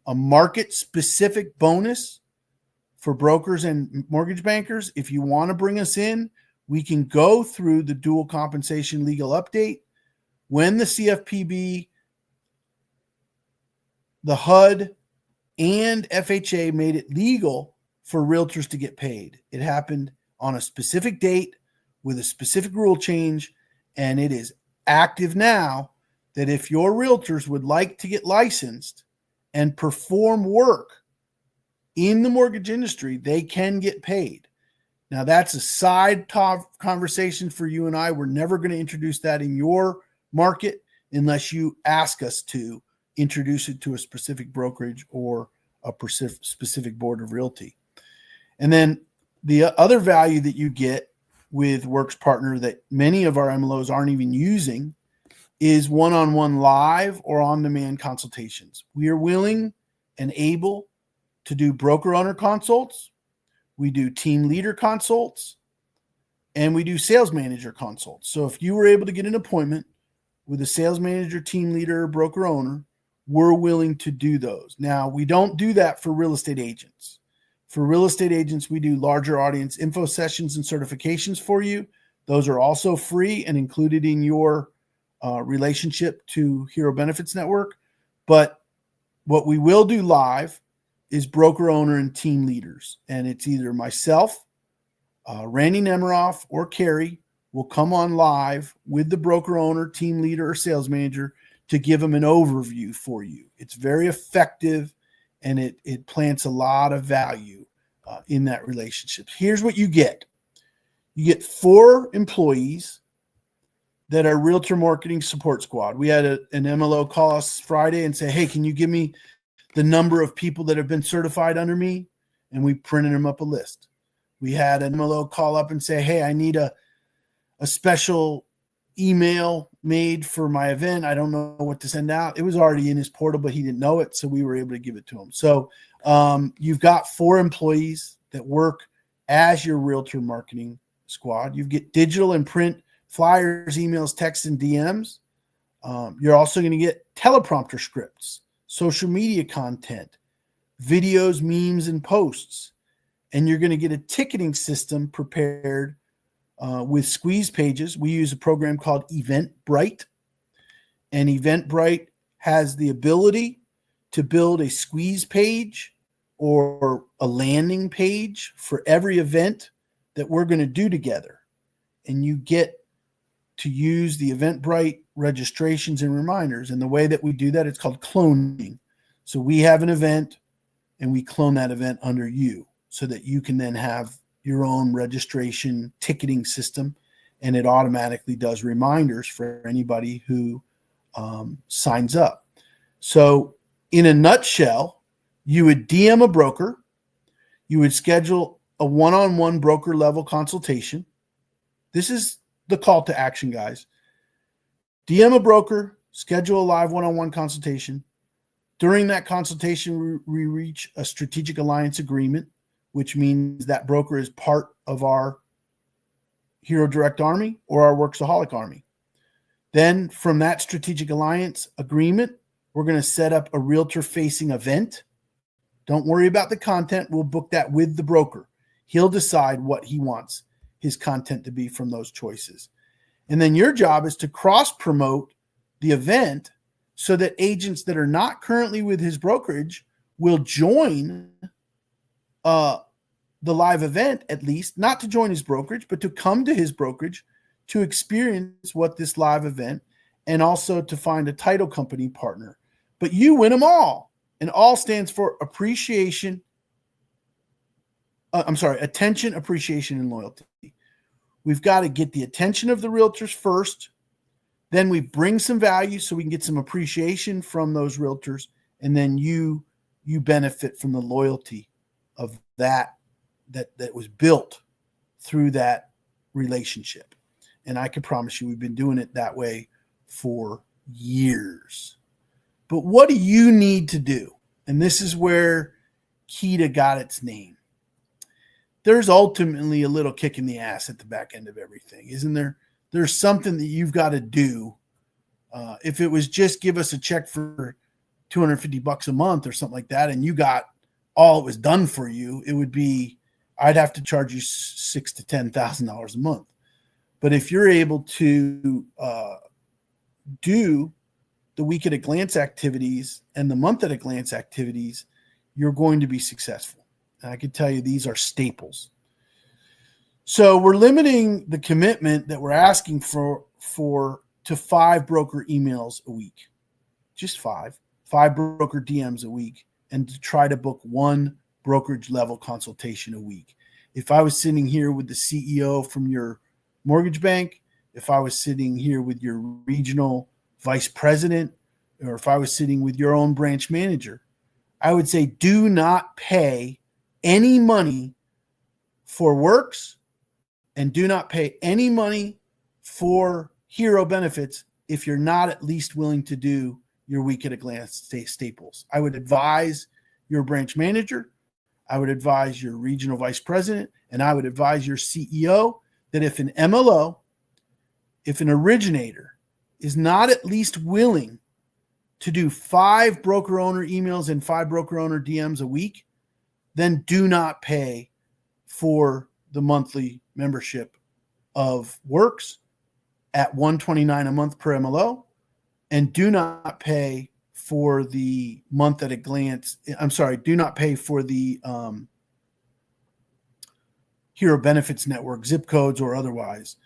market-specific bonus for brokers and mortgage bankers. If you want to bring us in, we can go through the dual compensation legal update. When the CFPB, the HUD, and FHA made it legal for realtors to get paid. It happened on a specific date with a specific rule change, and it is active now that if your realtors would like to get licensed and perform work in the mortgage industry, they can get paid. Now, that's a side conversation for you and I. We're never going to introduce that in your market unless you ask us to introduce it to a specific brokerage or a specific board of realty. And then the other value that you get with Works Partner that many of our MLOs aren't even using is one-on-one live or on-demand consultations. We are willing and able to do broker owner consults. We do team leader consults, and we do sales manager consults. So if you were able to get an appointment with a sales manager, team leader, or broker owner, we're willing to do those. Now, we don't do that for real estate agents. For real estate agents, we do larger audience info sessions and certifications for you. Those are also free and included in your relationship to Hero Benefits Network. But what we will do live is broker owner and team leaders. And it's either myself, Randy Nemiroff, or Carrie will come on live with the broker owner, team leader, or sales manager to give them an overview for you. It's very effective, and it plants a lot of value in that relationship. Here's what you get. You get 4 employees that are Realtor Marketing Support Squad. We had an MLO call us Friday and say, hey, can you give me the number of people that have been certified under me? And we printed them up a list. We had an MLO call up and say, hey, I need a special email made for my event. I don't know what to send out. It was already in his portal, but he didn't know it, so we were able to give it to him. So you've got 4 employees that work as your Realtor Marketing Squad. You get digital and print flyers, emails, texts, and DMs. You're also going to get teleprompter scripts, social media content, videos, memes, and posts. And you're going to get a ticketing system prepared with squeeze pages. We use a program called Eventbrite. And Eventbrite has the ability to build a squeeze page or a landing page for every event that we're going to do together. And you get to use the Eventbrite registrations and reminders. And the way that we do that, it's called cloning. So we have an event and we clone that event under you so that you can then have your own registration ticketing system, and it automatically does reminders for anybody who signs up. So in a nutshell, you would DM a broker, you would schedule a one-on-one broker level consultation. This is the call to action, guys. DM a broker, schedule a live one-on-one consultation. During that consultation, we reach a strategic alliance agreement, which means that broker is part of our Hero Direct Army or our Workaholic Army. Then from that strategic alliance agreement, we're going to set up a realtor-facing event. Don't worry about the content. We'll book that with the broker. He'll decide what he wants his content to be from those choices. And then your job is to cross-promote the event so that agents that are not currently with his brokerage will join the live event, at least, not to join his brokerage, but to come to his brokerage to experience what this live event, and also to find a title company partner. But you win them all. And all stands for attention, appreciation, and loyalty. We've got to get the attention of the realtors first. Then we bring some value so we can get some appreciation from those realtors. And then you benefit from the loyalty of that was built through that relationship. And I can promise you we've been doing it that way for years. But what do you need to do? And this is where Kita got its name. There's ultimately a little kick in the ass at the back end of everything, isn't there? There's something that you've got to do. If it was just give us a check for $250 a month or something like that, and you got all it was done for you, it would be, I'd have to charge you $6,000 to $10,000 a month. But if you're able to do the week at a glance activities and the month at a glance activities, you're going to be successful. And I can tell you these are staples. So we're limiting the commitment that we're asking for to 5 broker emails a week, just 5 broker DMs a week, and to try to book 1 brokerage level consultation a week. If I was sitting here with the CEO from your mortgage bank, if I was sitting here with your regional vice president, or if I was sitting with your own branch manager, I would say do not pay any money for Works and do not pay any money for Hero benefits if you're not at least willing to do your week at a glance staples. I would advise your branch manager, I would advise your regional vice president, and I would advise your CEO that if an MLO, if an originator is not at least willing to do 5 broker owner emails and 5 broker owner DMs a week, then do not pay for the monthly membership of Works at $129 a month per MLO, and do not pay for the month at a glance. Do not pay for the Hero Benefits Network zip codes or otherwise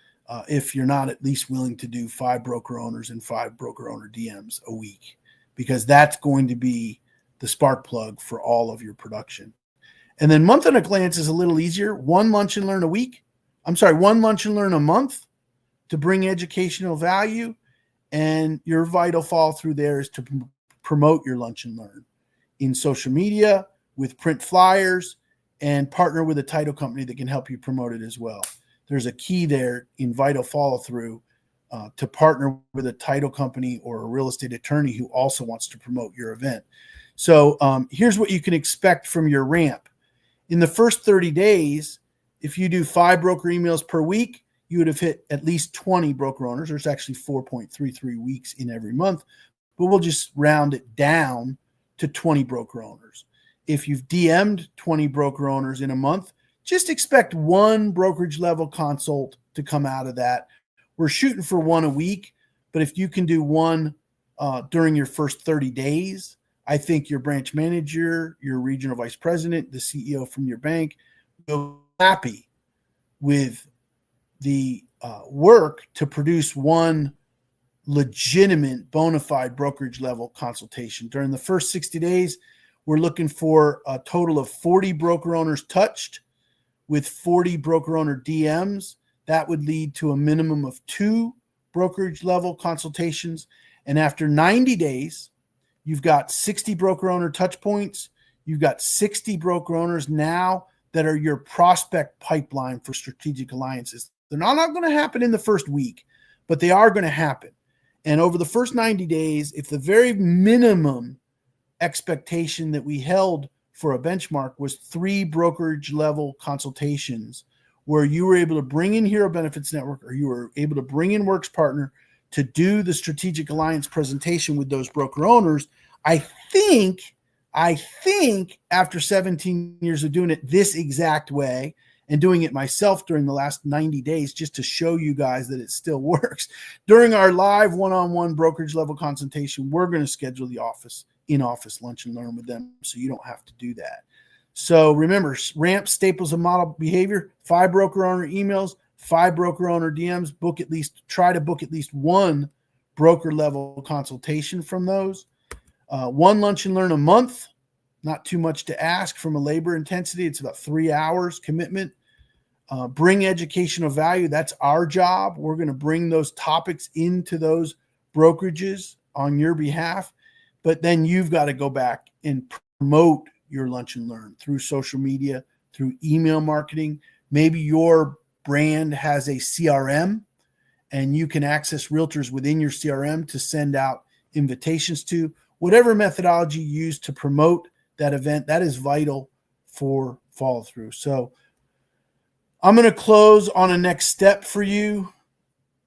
if you're not at least willing to do 5 broker owners and 5 broker owner DMs a week, because that's going to be the spark plug for all of your production. And then month at a glance is a little easier. 1 lunch and learn a week. 1 lunch and learn a month to bring educational value, and your vital follow through there is to promote your lunch and learn in social media, with print flyers, and partner with a title company that can help you promote it as well. There's a key there in vital follow through to partner with a title company or a real estate attorney who also wants to promote your event. So here's what you can expect from your ramp. In the first 30 days, if you do 5 broker emails per week, you would have hit at least 20 broker owners. There's actually 4.33 weeks in every month, but we'll just round it down to 20 broker owners. If you've DM'd 20 broker owners in a month, just expect 1 brokerage level consult to come out of that. We're shooting for 1 a week, but if you can do 1 during your first 30 days, I think your branch manager, your regional vice president, the CEO from your bank will be happy with the work to produce 1 legitimate bona fide brokerage level consultation. During the first 60 days, we're looking for a total of 40 broker owners touched with 40 broker owner DMs. That would lead to a minimum of 2 brokerage level consultations. And after 90 days, you've got 60 broker owner touch points. You've got 60 broker owners now that are your prospect pipeline for strategic alliances. They're not going to happen in the first week, but they are going to happen. And over the first 90 days, if the very minimum expectation that we held for a benchmark was 3 brokerage level consultations where you were able to bring in Hero Benefits Network or you were able to bring in Works Partner to do the strategic alliance presentation with those broker owners, I think after 17 years of doing it this exact way and doing it myself during the last 90 days just to show you guys that it still works, during our live one-on-one brokerage level consultation, we're going to schedule the in-office lunch and learn with them so you don't have to do that. So remember, ramp staples of model behavior: 5 broker owner emails, 5 broker owner DMs, try to book at least 1 broker level consultation from those. 1 lunch and learn a month, not too much to ask from a labor intensity. It's about 3 hours commitment. Bring educational value. That's our job. We're going to bring those topics into those brokerages on your behalf. But then you've got to go back and promote your lunch and learn through social media, through email marketing. Maybe your brand has a CRM and you can access realtors within your CRM to send out invitations to. Whatever methodology you use to promote that event, that is vital for follow through. So I'm going to close on a next step for you.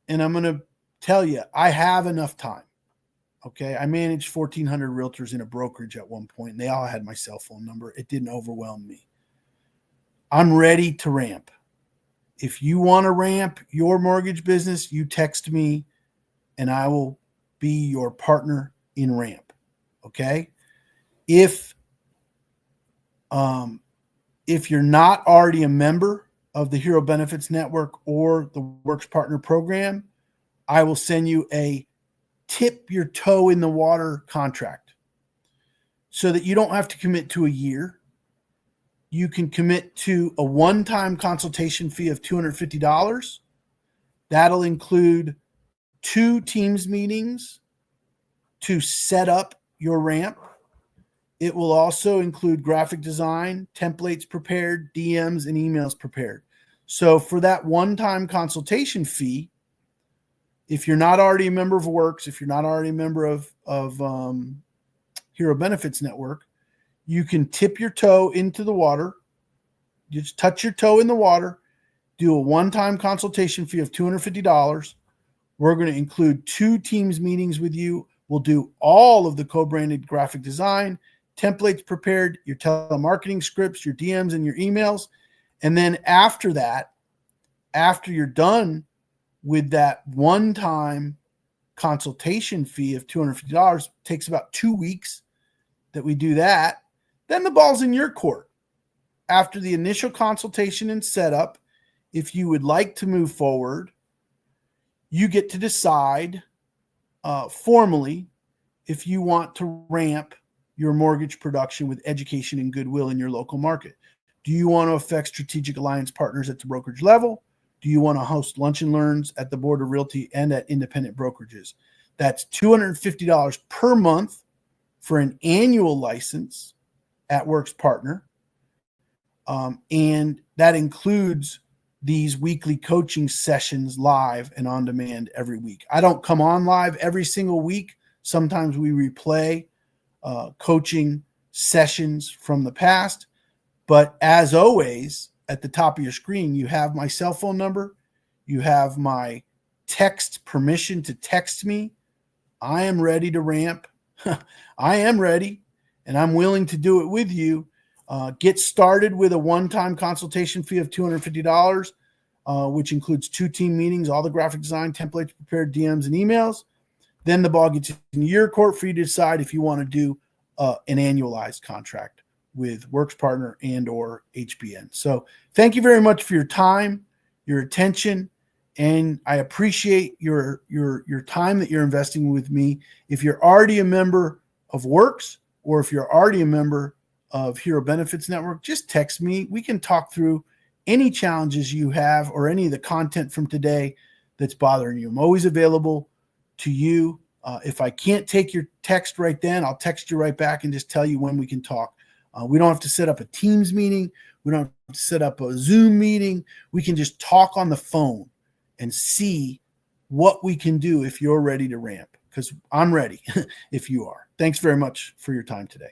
And I'm going to tell you, I have enough time. Okay. I managed 1,400 realtors in a brokerage at one point, and they all had my cell phone number. It didn't overwhelm me. I'm ready to ramp. If you want to ramp your mortgage business, you text me and I will be your partner in ramp. Okay. If you're not already a member of the Hero Benefits Network or the Works Partner Program, I will send you a tip your toe in the water contract so that you don't have to commit to a year. You can commit to a one-time consultation fee of $250. That'll include 2 Teams meetings to set up your ramp. It will also include graphic design, templates prepared, DMs, and emails prepared. So for that one-time consultation fee, if you're not already a member of Works, if you're not already a member of Hero Benefits Network, you can tip your toe into the water. You just touch your toe in the water, do a one-time consultation fee of $250. We're going to include 2 Teams meetings with you. We'll do all of the co-branded graphic design, templates prepared, your telemarketing scripts, your DMs, and your emails. And then after that, after you're done with that one-time consultation fee of $250, takes about 2 weeks that we do that. Then the ball's in your court. After the initial consultation and setup, if you would like to move forward, you get to decide formally if you want to ramp your mortgage production with education and goodwill in your local market. Do you want to affect strategic alliance partners at the brokerage level? do you want to host lunch and learns at the Board of Realty and at independent brokerages? That's $250 per month for an annual license at Works Partner. And that includes these weekly coaching sessions live and on demand every week. I don't come on live every single week. Sometimes we replay coaching sessions from the past. But as always, at the top of your screen, you have my cell phone number. You have my text permission to text me. I am ready to ramp. I am ready, and I'm willing to do it with you. Get started with a one-time consultation fee of $250, which includes 2 team meetings, all the graphic design, templates, prepared DMs, and emails. Then the ball gets in your court for you to decide if you want to do an annualized contract with Works Partner and or HBN. So thank you very much for your time, your attention, and I appreciate your time that you're investing with me. If you're already a member of Works, or if you're already a member of Hero Benefits Network, just text me. We can talk through any challenges you have or any of the content from today that's bothering you. I'm always available to you. If I can't take your text right then, I'll text you right back and just tell you when we can talk. We don't have to set up a Teams meeting. We don't have to set up a Zoom meeting. We can just talk on the phone and see what we can do if you're ready to ramp, because I'm ready if you are. Thanks very much for your time today.